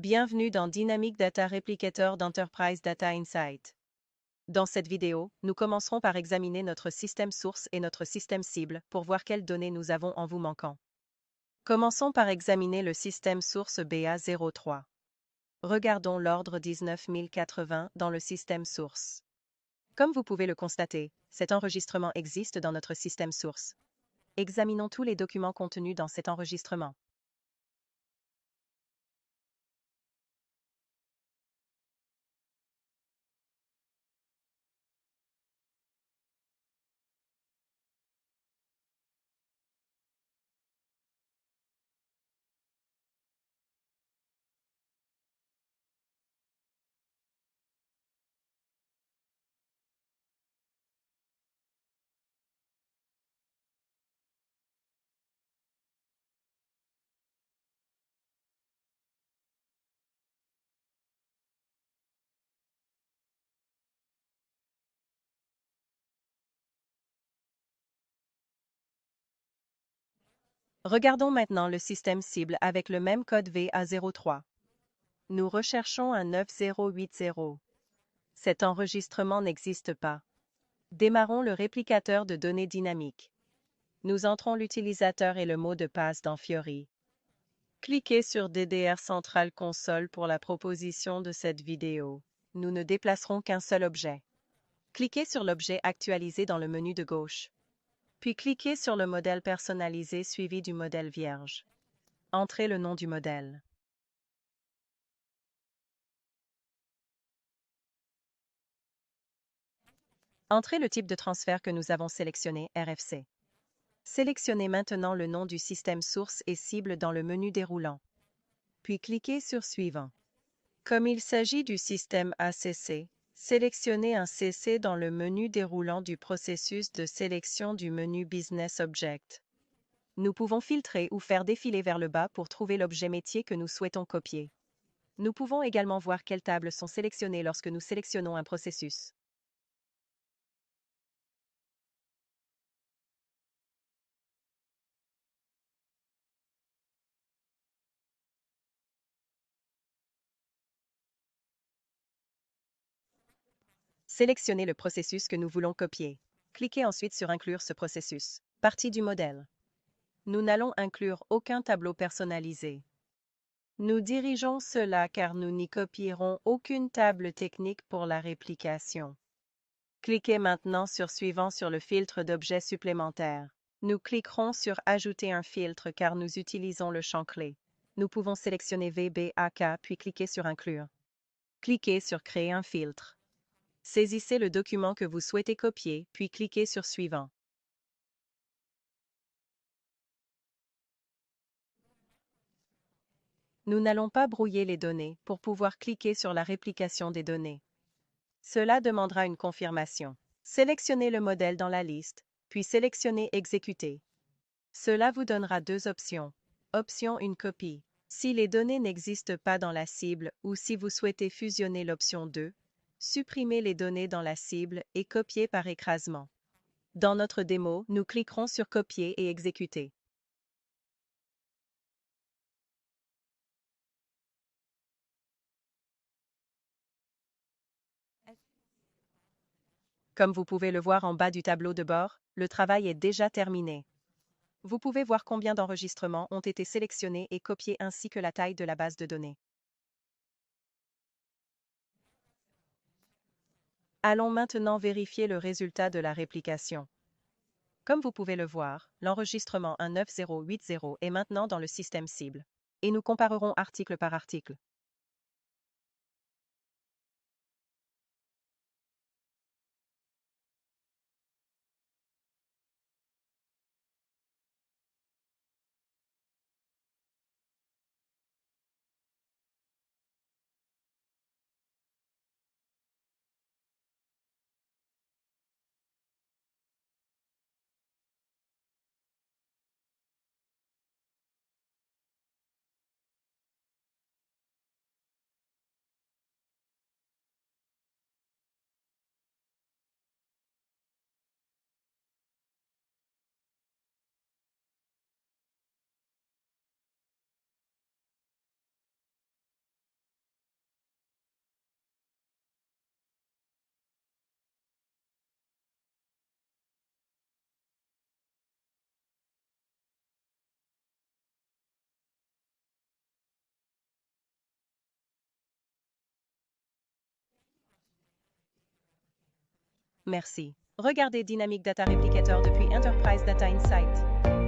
Bienvenue dans Dynamic Data Replicator d'Enterprise Data Insight. Dans cette vidéo, nous commencerons par examiner notre système source et notre système cible pour voir quelles données nous avons en vous manquant. Commençons par examiner le système source BA03. Regardons l'ordre 19080 dans le système source. Comme vous pouvez le constater, cet enregistrement existe dans notre système source. Examinons tous les documents contenus dans cet enregistrement. Regardons maintenant le système cible avec le même code VA03. Nous recherchons un 9080. Cet enregistrement n'existe pas. Démarrons le réplicateur de données dynamiques. Nous entrons l'utilisateur et le mot de passe dans Fiori. Cliquez sur DDR Central Console pour la proposition de cette vidéo. Nous ne déplacerons qu'un seul objet. Cliquez sur l'objet actualisé dans le menu de gauche. Puis cliquez sur le modèle personnalisé suivi du modèle vierge. Entrez le nom du modèle. Entrez le type de transfert que nous avons sélectionné, RFC. Sélectionnez maintenant le nom du système source et cible dans le menu déroulant. Puis cliquez sur Suivant. Comme il s'agit du système ACC, sélectionnez un CC dans le menu déroulant du processus de sélection du menu Business Object. Nous pouvons filtrer ou faire défiler vers le bas pour trouver l'objet métier que nous souhaitons copier. Nous pouvons également voir quelles tables sont sélectionnées lorsque nous sélectionnons un processus. Sélectionnez le processus que nous voulons copier. Cliquez ensuite sur Inclure ce processus. Partie du modèle. Nous n'allons inclure aucun tableau personnalisé. Nous dirigeons cela car nous n'y copierons aucune table technique pour la réplication. Cliquez maintenant sur Suivant sur le filtre d'objets supplémentaires. Nous cliquerons sur Ajouter un filtre car nous utilisons le champ clé. Nous pouvons sélectionner VBAK puis cliquer sur Inclure. Cliquez sur Créer un filtre. Saisissez le document que vous souhaitez copier, puis cliquez sur Suivant. Nous n'allons pas brouiller les données pour pouvoir cliquer sur la réplication des données. Cela demandera une confirmation. Sélectionnez le modèle dans la liste, puis sélectionnez Exécuter. Cela vous donnera deux options. Option Une copie. Si les données n'existent pas dans la cible ou si vous souhaitez fusionner l'option 2, supprimez les données dans la cible et copier par écrasement. Dans notre démo, nous cliquerons sur Copier et exécuter. Comme vous pouvez le voir en bas du tableau de bord, le travail est déjà terminé. Vous pouvez voir combien d'enregistrements ont été sélectionnés et copiés ainsi que la taille de la base de données. Allons maintenant vérifier le résultat de la réplication. Comme vous pouvez le voir, l'enregistrement 19080 est maintenant dans le système cible. Et nous comparerons article par article. Merci. Regardez Dynamic Data Replicator depuis Enterprise Data Insight.